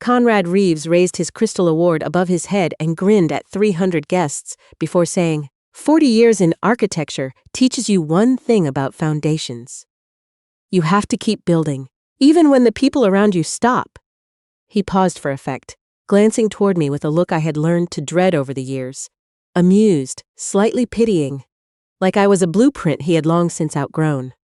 Conrad Reeves raised his crystal award above his head and grinned at 300 guests before saying, 40 years in architecture teaches you one thing about foundations. You have to keep building, even when the people around you stop. He paused for effect, glancing toward me with a look I had learned to dread over the years. Amused, slightly pitying, like I was a blueprint he had long since outgrown.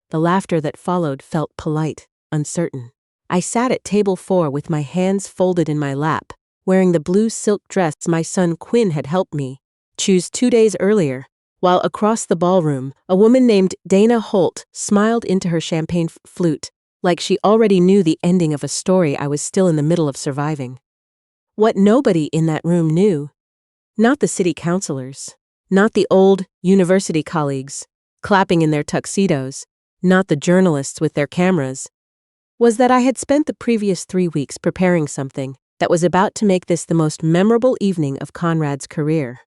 The laughter that followed felt polite, uncertain. I sat at table 4 with my hands folded in my lap, wearing the blue silk dress my son Quinn had helped me choose 2 days earlier, while across the ballroom, a woman named Dana Holt smiled into her champagne flute, like she already knew the ending of a story I was still in the middle of surviving. What nobody in that room knew, not the city councilors, not the old university colleagues clapping in their tuxedos, not the journalists with their cameras, was that I had spent the previous 3 weeks preparing something that was about to make this the most memorable evening of Conrad's career.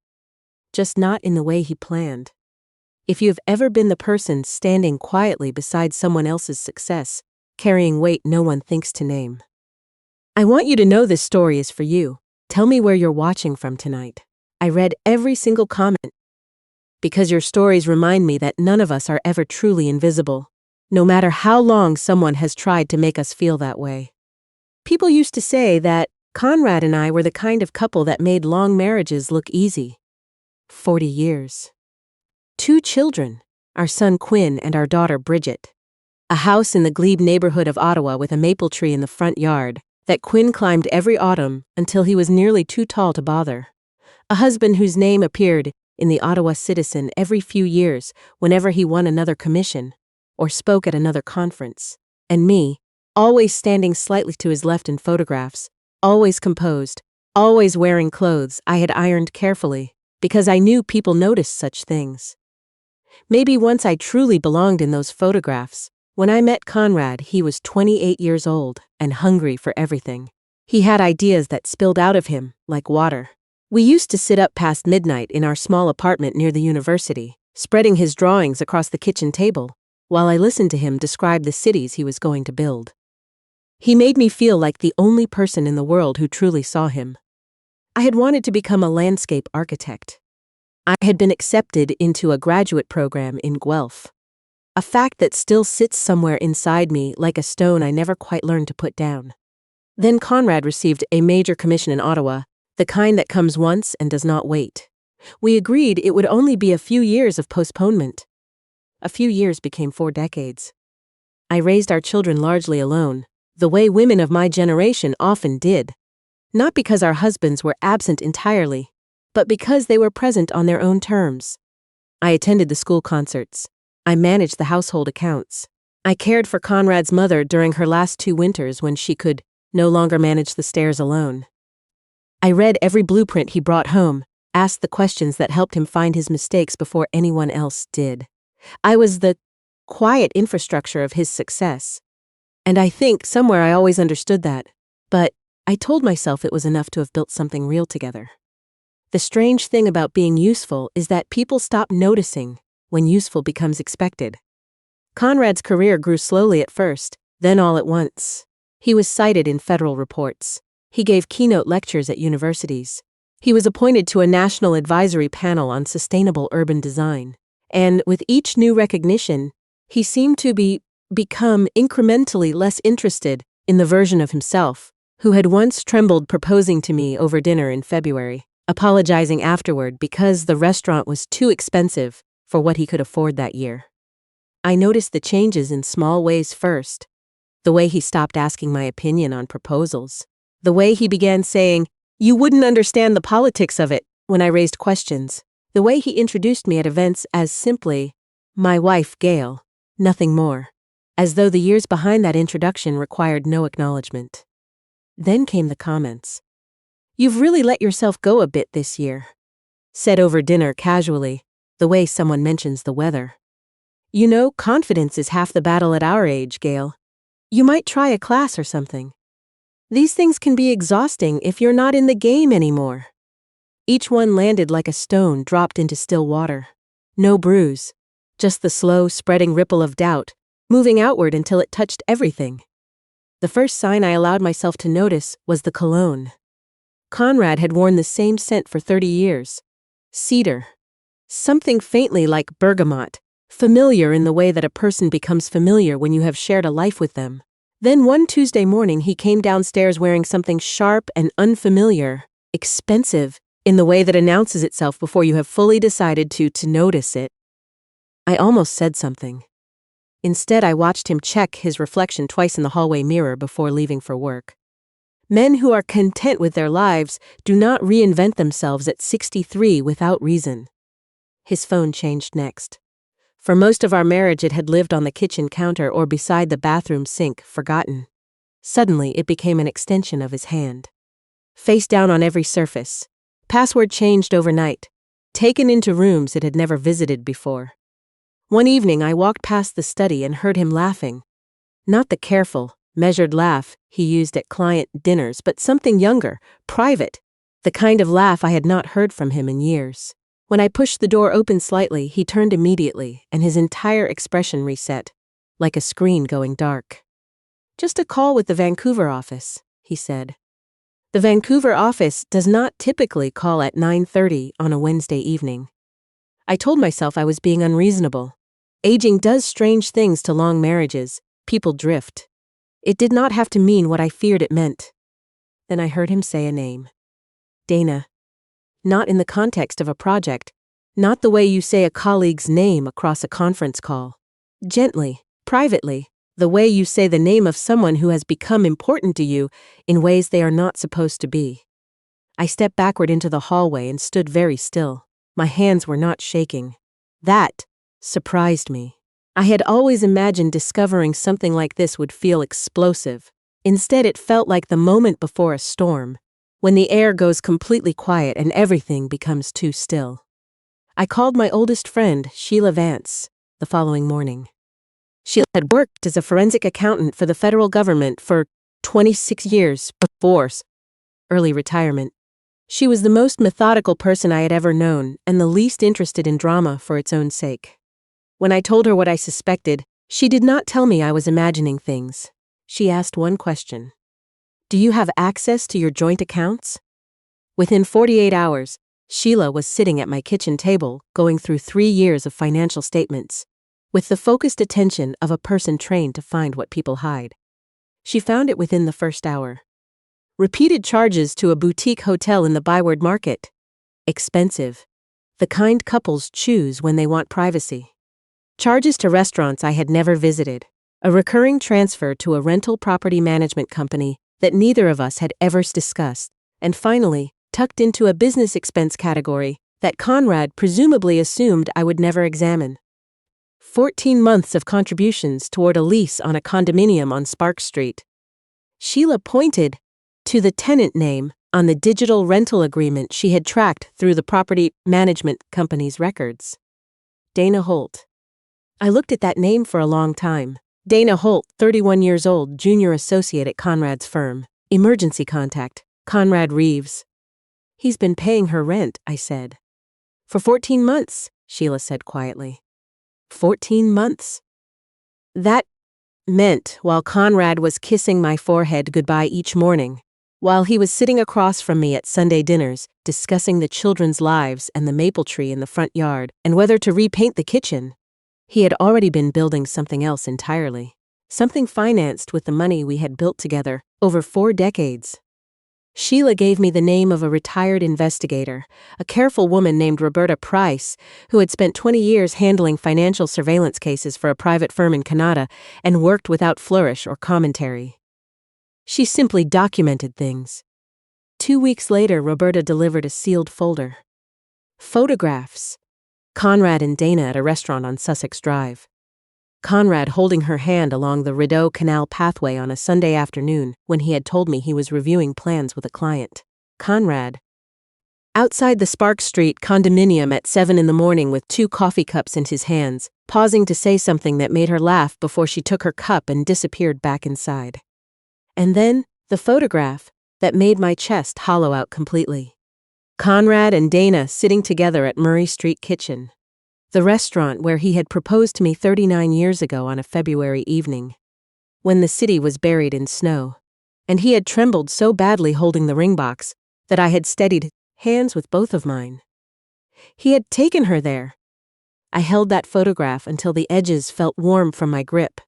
Just not in the way he planned. If you have ever been the person standing quietly beside someone else's success, carrying weight no one thinks to name. I want you to know this story is for you. Tell me where you're watching from tonight. I read every single comment. Because your stories remind me that none of us are ever truly invisible, no matter how long someone has tried to make us feel that way. People used to say that Conrad and I were the kind of couple that made long marriages look easy. 40 years. 2 children, our son Quinn and our daughter Bridget. A house in the Glebe neighborhood of Ottawa with a maple tree in the front yard that Quinn climbed every autumn until he was nearly too tall to bother. A husband whose name appeared in the Ottawa Citizen every few years whenever he won another commission or spoke at another conference. And me, always standing slightly to his left in photographs, always composed, always wearing clothes I had ironed carefully, because I knew people noticed such things. Maybe once I truly belonged in those photographs. When I met Conrad, he was 28 years old and hungry for everything. He had ideas that spilled out of him, like water. We used to sit up past midnight in our small apartment near the university, spreading his drawings across the kitchen table, while I listened to him describe the cities he was going to build. He made me feel like the only person in the world who truly saw him. I had wanted to become a landscape architect. I had been accepted into a graduate program in Guelph. A fact that still sits somewhere inside me like a stone I never quite learned to put down. Then Conrad received a major commission in Ottawa, the kind that comes once and does not wait. We agreed it would only be a few years of postponement. A few years became 4 decades. I raised our children largely alone, the way women of my generation often did. Not because our husbands were absent entirely, but because they were present on their own terms. I attended the school concerts. I managed the household accounts. I cared for Conrad's mother during her last 2 winters when she could no longer manage the stairs alone. I read every blueprint he brought home, asked the questions that helped him find his mistakes before anyone else did. I was the quiet infrastructure of his success. And I think somewhere I always understood that, but I told myself it was enough to have built something real together. The strange thing about being useful is that people stop noticing when useful becomes expected. Conrad's career grew slowly at first, then all at once. He was cited in federal reports. He gave keynote lectures at universities. He was appointed to a national advisory panel on sustainable urban design. And with each new recognition, he seemed to become incrementally less interested in the version of himself who had once trembled proposing to me over dinner in February, apologizing afterward because the restaurant was too expensive for what he could afford that year. I noticed the changes in small ways first. The way he stopped asking my opinion on proposals. The way he began saying, "You wouldn't understand the politics of it," when I raised questions. The way he introduced me at events as simply, "My wife, Gail," nothing more. As though the years behind that introduction required no acknowledgement. Then came the comments. "You've really let yourself go a bit this year," said over dinner casually, the way someone mentions the weather. "You know, confidence is half the battle at our age, Gail. You might try a class or something. These things can be exhausting if you're not in the game anymore." Each one landed like a stone dropped into still water. No bruise, just the slow, spreading ripple of doubt, moving outward until it touched everything. The first sign I allowed myself to notice was the cologne. Conrad had worn the same scent for 30 years. Cedar. Something faintly like bergamot, familiar in the way that a person becomes familiar when you have shared a life with them. Then one Tuesday morning he came downstairs wearing something sharp and unfamiliar, expensive, in the way that announces itself before you have fully decided to notice it. I almost said something. Instead, I watched him check his reflection twice in the hallway mirror before leaving for work. Men who are content with their lives do not reinvent themselves at 63 without reason. His phone changed next. For most of our marriage, it had lived on the kitchen counter or beside the bathroom sink, forgotten. Suddenly, it became an extension of his hand. Face down on every surface. Password changed overnight. Taken into rooms it had never visited before. One evening, I walked past the study and heard him laughing. Not the careful, measured laugh he used at client dinners, but something younger, private, the kind of laugh I had not heard from him in years. When I pushed the door open slightly, he turned immediately, and his entire expression reset, like a screen going dark. "Just a call with the Vancouver office," he said. The Vancouver office does not typically call at 9:30 on a Wednesday evening. I told myself I was being unreasonable. Aging does strange things to long marriages. People drift. It did not have to mean what I feared it meant. Then I heard him say a name. Dana. Not in the context of a project. Not the way you say a colleague's name across a conference call. Gently, privately, the way you say the name of someone who has become important to you in ways they are not supposed to be. I stepped backward into the hallway and stood very still. My hands were not shaking. That surprised me. I had always imagined discovering something like this would feel explosive. Instead, it felt like the moment before a storm, when the air goes completely quiet and everything becomes too still. I called my oldest friend, Sheila Vance, the following morning. Sheila had worked as a forensic accountant for the federal government for 26 years before early retirement. She was the most methodical person I had ever known and the least interested in drama for its own sake. When I told her what I suspected, she did not tell me I was imagining things. She asked one question. "Do you have access to your joint accounts?" Within 48 hours, Sheila was sitting at my kitchen table, going through 3 years of financial statements, with the focused attention of a person trained to find what people hide. She found it within the first hour. Repeated charges to a boutique hotel in the Byward Market. Expensive. The kind couples choose when they want privacy. Charges to restaurants I had never visited. A recurring transfer to a rental property management company that neither of us had ever discussed. And finally, tucked into a business expense category that Conrad presumably assumed I would never examine. 14 months of contributions toward a lease on a condominium on Sparks Street. Sheila pointed to the tenant name on the digital rental agreement she had tracked through the property management company's records. Dana Holt. I looked at that name for a long time. Dana Holt, 31 years old, junior associate at Conrad's firm. Emergency contact, Conrad Reeves. "He's been paying her rent," I said. "For 14 months, Sheila said quietly. 14 months. That meant while Conrad was kissing my forehead goodbye each morning, while he was sitting across from me at Sunday dinners, discussing the children's lives and the maple tree in the front yard and whether to repaint the kitchen, he had already been building something else entirely. Something financed with the money we had built together over 4 decades. Sheila gave me the name of a retired investigator, a careful woman named Roberta Price, who had spent 20 years handling financial surveillance cases for a private firm in Canada and worked without flourish or commentary. She simply documented things. 2 weeks later, Roberta delivered a sealed folder. Photographs. Conrad and Dana at a restaurant on Sussex Drive. Conrad holding her hand along the Rideau Canal pathway on a Sunday afternoon when he had told me he was reviewing plans with a client. Conrad. Outside the Sparks Street condominium at 7 in the morning with 2 coffee cups in his hands, pausing to say something that made her laugh before she took her cup and disappeared back inside. And then, the photograph that made my chest hollow out completely. Conrad and Dana sitting together at Murray Street Kitchen, the restaurant where he had proposed to me 39 years ago on a February evening. when the city was buried in snow. And he had trembled so badly holding the ring box that I had steadied hands with both of mine. He had taken her there. I held that photograph until the edges felt warm from my grip.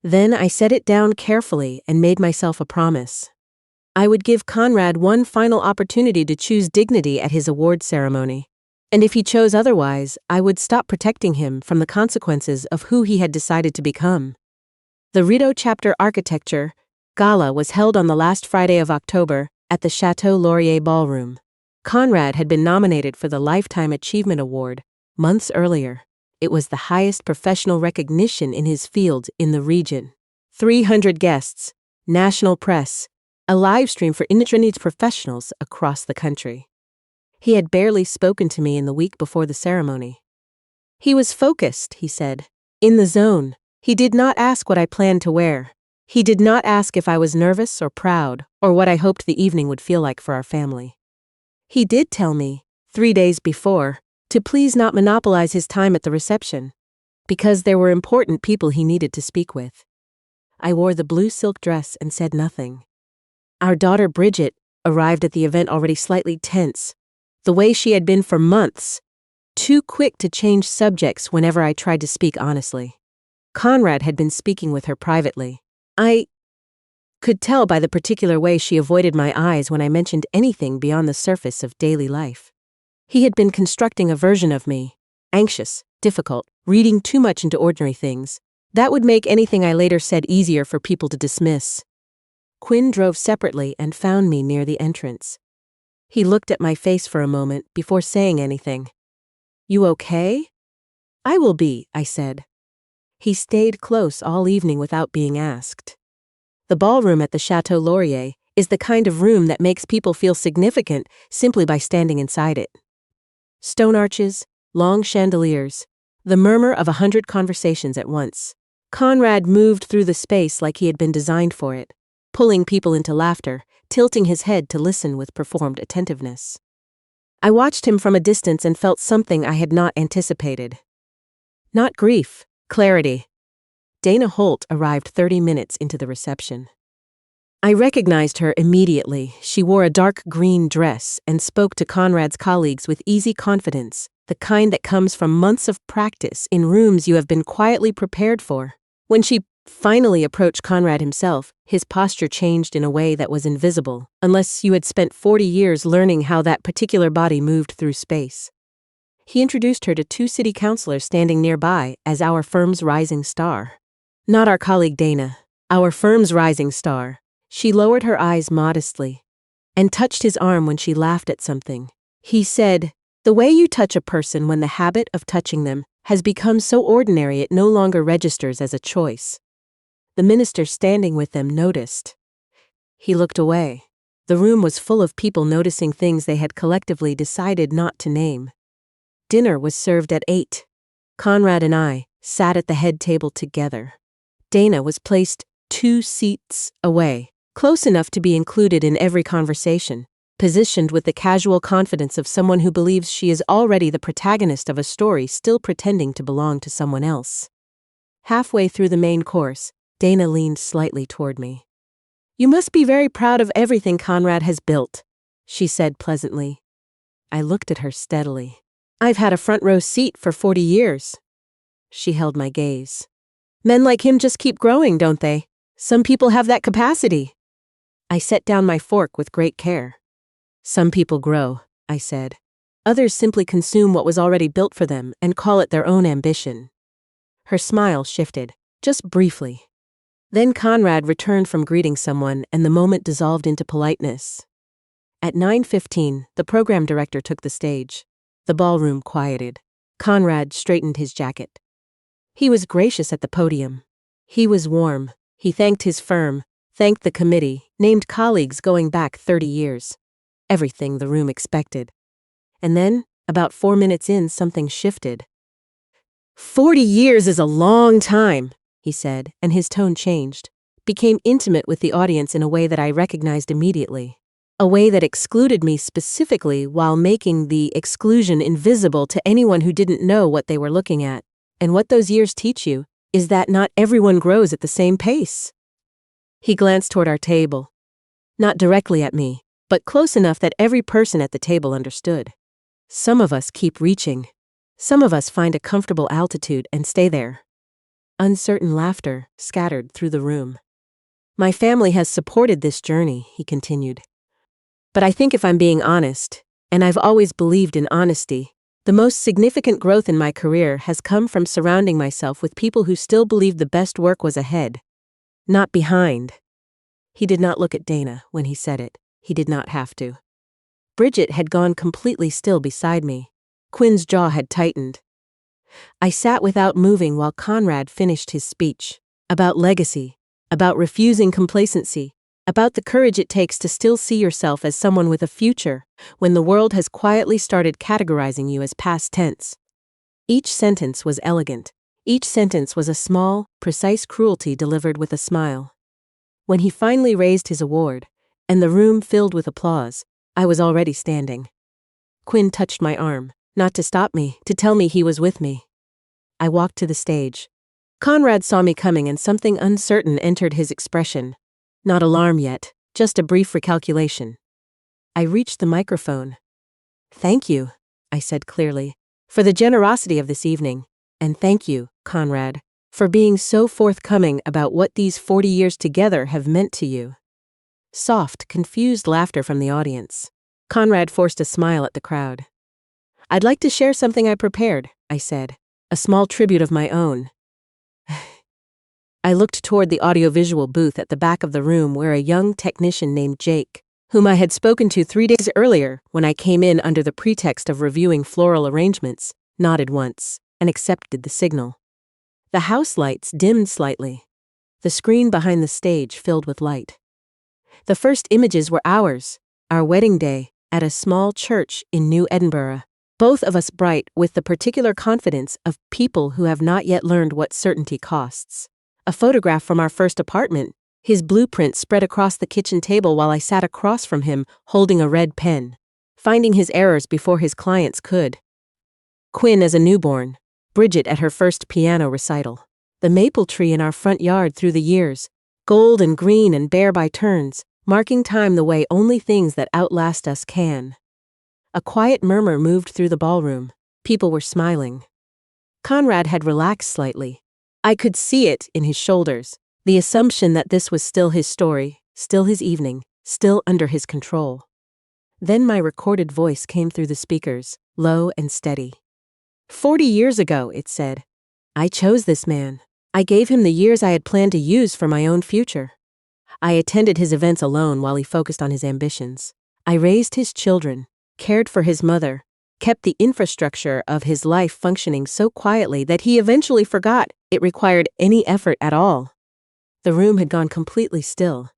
Then I set it down carefully and made myself a promise. I would give Conrad one final opportunity to choose dignity at his award ceremony. And if he chose otherwise, I would stop protecting him from the consequences of who he had decided to become. The Rideau Chapter Architecture Gala was held on the last Friday of October at the Chateau Laurier Ballroom. Conrad had been nominated for the Lifetime Achievement Award months earlier. It was the highest professional recognition in his field in the region. 300 guests, national press, a live stream for industry professionals across the country. He had barely spoken to me in the week before the ceremony. He was focused, he said, in the zone. He did not ask what I planned to wear. He did not ask if I was nervous or proud or what I hoped the evening would feel like for our family. He did tell me, 3 days before, to please not monopolize his time at the reception, because there were important people he needed to speak with. I wore the blue silk dress and said nothing. Our daughter Bridget arrived at the event already slightly tense, the way she had been for months, too quick to change subjects whenever I tried to speak honestly. Conrad had been speaking with her privately. I could tell by the particular way she avoided my eyes when I mentioned anything beyond the surface of daily life. He had been constructing a version of me, anxious, difficult, reading too much into ordinary things. That would make anything I later said easier for people to dismiss. Quinn drove separately and found me near the entrance. He looked at my face for a moment before saying anything. "You okay?" "I will be," I said. He stayed close all evening without being asked. The ballroom at the Chateau Laurier is the kind of room that makes people feel significant simply by standing inside it. Stone arches, long chandeliers, the murmur of 100 conversations at once. Conrad moved through the space like he had been designed for it, pulling people into laughter, tilting his head to listen with performed attentiveness. I watched him from a distance and felt something I had not anticipated. Not grief, clarity. Dana Holt arrived 30 minutes into the reception. I recognized her immediately. She wore a dark green dress and spoke to Conrad's colleagues with easy confidence, the kind that comes from months of practice in rooms you have been quietly prepared for. When she finally approached Conrad himself, his posture changed in a way that was invisible, unless you had spent 40 years learning how that particular body moved through space. He introduced her to 2 city councilors standing nearby as our firm's rising star. Not our colleague Dana, our firm's rising star. She lowered her eyes modestly and touched his arm when she laughed at something. He said, "The way you touch a person when the habit of touching them has become so ordinary it no longer registers as a choice." The minister standing with them noticed. He looked away. The room was full of people noticing things they had collectively decided not to name. Dinner was served at 8. Conrad and I sat at the head table together. Dana was placed 2 seats away, close enough to be included in every conversation, positioned with the casual confidence of someone who believes she is already the protagonist of a story still pretending to belong to someone else. Halfway through the main course, Dana leaned slightly toward me. "You must be very proud of everything Conrad has built," she said pleasantly. I looked at her steadily. "I've had a front row seat for 40 years. She held my gaze. "Men like him just keep growing, don't they? Some people have that capacity." I set down my fork with great care. "Some people grow," I said. "Others simply consume what was already built for them and call it their own ambition." Her smile shifted, just briefly. Then Conrad returned from greeting someone and the moment dissolved into politeness. At 9:15, the program director took the stage. The ballroom quieted. Conrad straightened his jacket. He was gracious at the podium. He was warm. He thanked his firm, thanked the committee, named colleagues going back 30 years. Everything the room expected. And then, about 4 minutes in, something shifted. 40 years is a long time, he said, and his tone changed, became intimate with the audience in a way that I recognized immediately. A way that excluded me specifically while making the exclusion invisible to anyone who didn't know what they were looking at. And what those years teach you is that not everyone grows at the same pace. He glanced toward our table. Not directly at me, but close enough that every person at the table understood. Some of us keep reaching. Some of us find a comfortable altitude and stay there. Uncertain laughter scattered through the room. My family has supported this journey, he continued. But I think if I'm being honest, and I've always believed in honesty, the most significant growth in my career has come from surrounding myself with people who still believed the best work was ahead, not behind. He did not look at Dana when he said it. He did not have to. Bridget had gone completely still beside me. Quinn's jaw had tightened. I sat without moving while Conrad finished his speech. About legacy, about refusing complacency, about the courage it takes to still see yourself as someone with a future when the world has quietly started categorizing you as past tense. Each sentence was elegant. Each sentence was a small, precise cruelty delivered with a smile. When he finally raised his award, and the room filled with applause, I was already standing. Quinn touched my arm, not to stop me, to tell me he was with me. I walked to the stage. Conrad saw me coming and something uncertain entered his expression. Not alarm yet, just a brief recalculation. I reached the microphone. "Thank you," I said clearly, "for the generosity of this evening, and thank you, Conrad, for being so forthcoming about what these 40 years together have meant to you." Soft, confused laughter from the audience. Conrad forced a smile at the crowd. "I'd like to share something I prepared," I said, "a small tribute of my own." I looked toward the audiovisual booth at the back of the room where a young technician named Jake, whom I had spoken to 3 days earlier when I came in under the pretext of reviewing floral arrangements, nodded once and accepted the signal. The house lights dimmed slightly. The screen behind the stage filled with light. The first images were ours, our wedding day, at a small church in New Edinburgh, both of us bright with the particular confidence of people who have not yet learned what certainty costs. A photograph from our first apartment, his blueprint spread across the kitchen table while I sat across from him holding a red pen, finding his errors before his clients could. Quinn as a newborn, Bridget at her first piano recital, the maple tree in our front yard through the years, gold and green and bare by turns, marking time the way only things that outlast us can. A quiet murmur moved through the ballroom. People were smiling. Conrad had relaxed slightly. I could see it in his shoulders, the assumption that this was still his story, still his evening, still under his control. Then my recorded voice came through the speakers, low and steady. 40 years ago, it said, I chose this man. I gave him the years I had planned to use for my own future. I attended his events alone while he focused on his ambitions. I raised his children, cared for his mother, kept the infrastructure of his life functioning so quietly that he eventually forgot it required any effort at all. The room had gone completely still.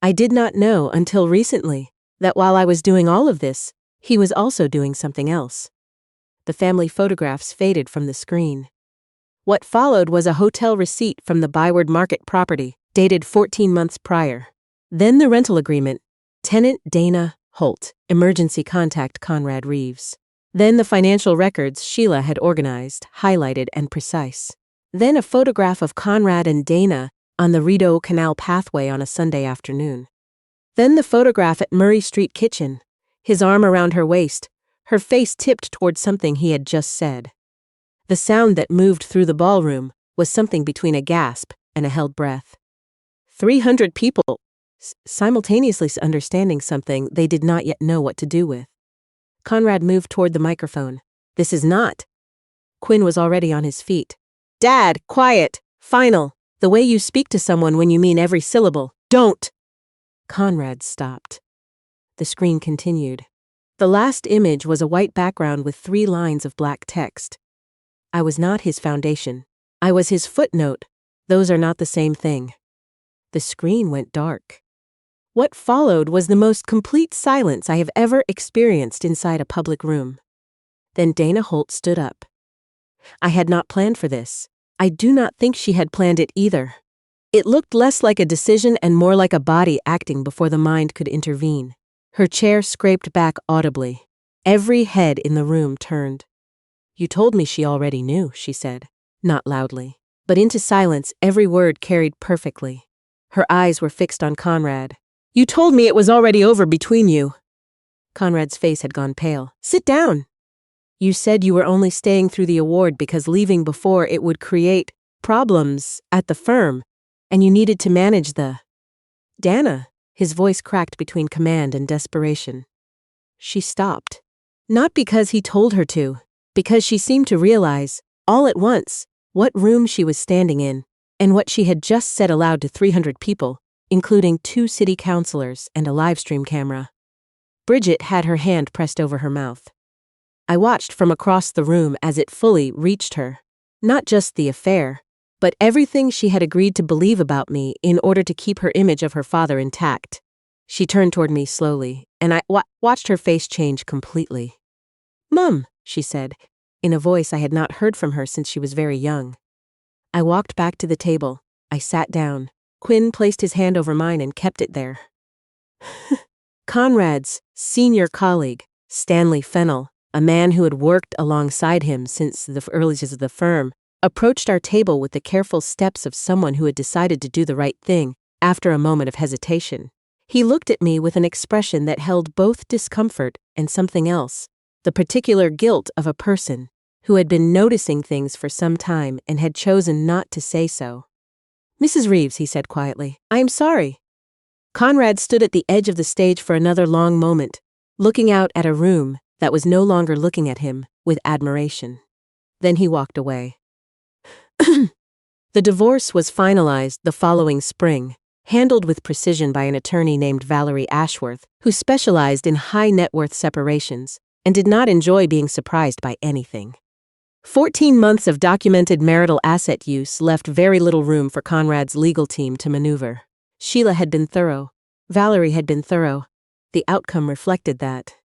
I did not know until recently that while I was doing all of this, he was also doing something else. The family photographs faded from the screen. What followed was a hotel receipt from the Byward Market property, dated 14 months prior. Then the rental agreement, tenant Dana Holt, emergency contact Conrad Reeves. Then the financial records Sheila had organized, highlighted and precise. Then a photograph of Conrad and Dana on the Rideau Canal pathway on a Sunday afternoon. Then the photograph at Murray Street Kitchen, his arm around her waist, her face tipped toward something he had just said. The sound that moved through the ballroom was something between a gasp and a held breath. 300 people, simultaneously understanding something they did not yet know what to do with. Conrad moved toward the microphone. This is not. Quinn was already on his feet. Dad, quiet, final, the way you speak to someone when you mean every syllable. Don't! Conrad stopped. The screen continued. The last image was a white background with 3 lines of black text. I was not his foundation. I was his footnote. Those are not the same thing. The screen went dark. What followed was the most complete silence I have ever experienced inside a public room. Then Dana Holt stood up. I had not planned for this. I do not think she had planned it either. It looked less like a decision and more like a body acting before the mind could intervene. Her chair scraped back audibly. Every head in the room turned. You told me she already knew, she said, not loudly. But into silence every word carried perfectly. Her eyes were fixed on Conrad. "You told me it was already over between you." Conrad's face had gone pale. "Sit down." "You said you were only staying through the award because leaving before it would create problems at the firm, and you needed to manage the—" "Dana." His voice cracked between command and desperation. She stopped. Not because he told her to, because she seemed to realize, all at once, what room she was standing in, and what she had just said aloud to 300 people, including 2 city councilors and a livestream camera. Bridget had her hand pressed over her mouth. I watched from across the room as it fully reached her. Not just the affair, but everything she had agreed to believe about me in order to keep her image of her father intact. She turned toward me slowly, and I watched her face change completely. "Mum," she said, in a voice I had not heard from her since she was very young. I walked back to the table. I sat down. Quinn placed his hand over mine and kept it there. Conrad's senior colleague, Stanley Fennell, a man who had worked alongside him since the early days of the firm, approached our table with the careful steps of someone who had decided to do the right thing after a moment of hesitation. He looked at me with an expression that held both discomfort and something else, the particular guilt of a person who had been noticing things for some time and had chosen not to say so. "Mrs. Reeves," he said quietly, "I am sorry." Conrad stood at the edge of the stage for another long moment, looking out at a room that was no longer looking at him with admiration. Then he walked away. The divorce was finalized the following spring, handled with precision by an attorney named Valerie Ashworth, who specialized in high-net-worth separations and did not enjoy being surprised by anything. 14 months of documented marital asset use left very little room for Conrad's legal team to maneuver. Sheila had been thorough. Valerie had been thorough. The outcome reflected that.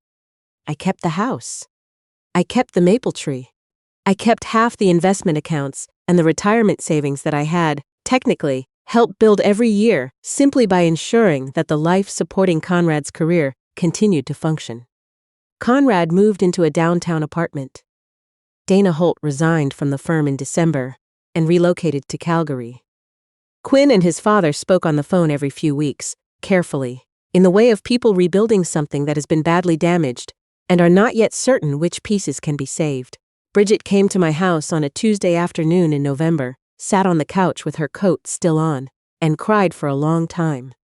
I kept the house. I kept the maple tree. I kept half the investment accounts and the retirement savings that I had, technically, helped build every year simply by ensuring that the life supporting Conrad's career continued to function. Conrad moved into a downtown apartment. Dana Holt resigned from the firm in December and relocated to Calgary. Quinn and his father spoke on the phone every few weeks, carefully, in the way of people rebuilding something that has been badly damaged and are not yet certain which pieces can be saved. Bridget came to my house on a Tuesday afternoon in November, sat on the couch with her coat still on, and cried for a long time.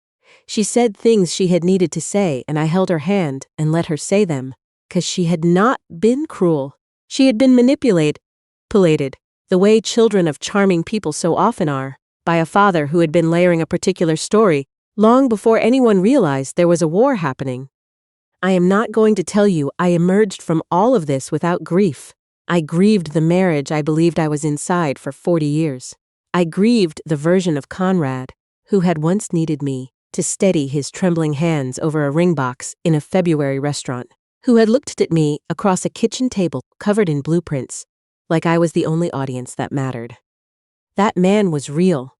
She said things she had needed to say, and I held her hand and let her say them, 'cause she had not been cruel. She had been manipulated, the way children of charming people so often are, by a father who had been layering a particular story long before anyone realized there was a war happening. I am not going to tell you I emerged from all of this without grief. I grieved the marriage I believed I was inside for 40 years. I grieved the version of Conrad, who had once needed me to steady his trembling hands over a ring box in a February restaurant, who had looked at me across a kitchen table covered in blueprints, like I was the only audience that mattered. That man was real.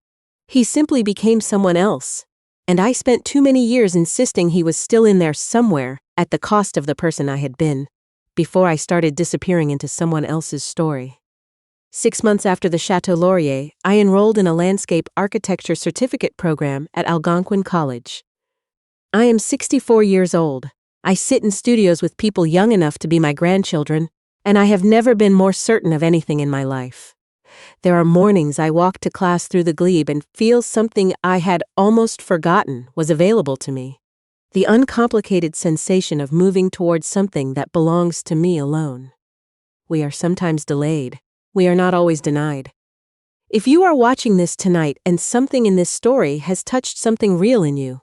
He simply became someone else, and I spent too many years insisting he was still in there somewhere at the cost of the person I had been, before I started disappearing into someone else's story. 6 months after the Chateau Laurier, I enrolled in a landscape architecture certificate program at Algonquin College. I am 64 years old. I sit in studios with people young enough to be my grandchildren, and I have never been more certain of anything in my life. There are mornings I walk to class through the glebe and feel something I had almost forgotten was available to me. The uncomplicated sensation of moving towards something that belongs to me alone. We are sometimes delayed. We are not always denied. If you are watching this tonight and something in this story has touched something real in you,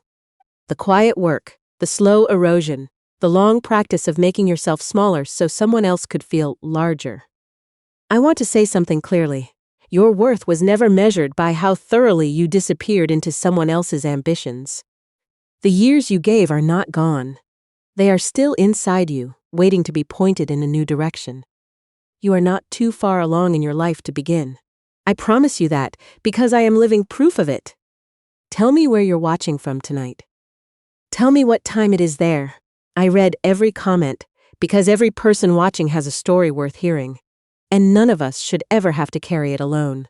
the quiet work, the slow erosion, the long practice of making yourself smaller so someone else could feel larger. I want to say something clearly. Your worth was never measured by how thoroughly you disappeared into someone else's ambitions. The years you gave are not gone. They are still inside you, waiting to be pointed in a new direction. You are not too far along in your life to begin. I promise you that, because I am living proof of it. Tell me where you're watching from tonight. Tell me what time it is there. I read every comment, because every person watching has a story worth hearing, and none of us should ever have to carry it alone.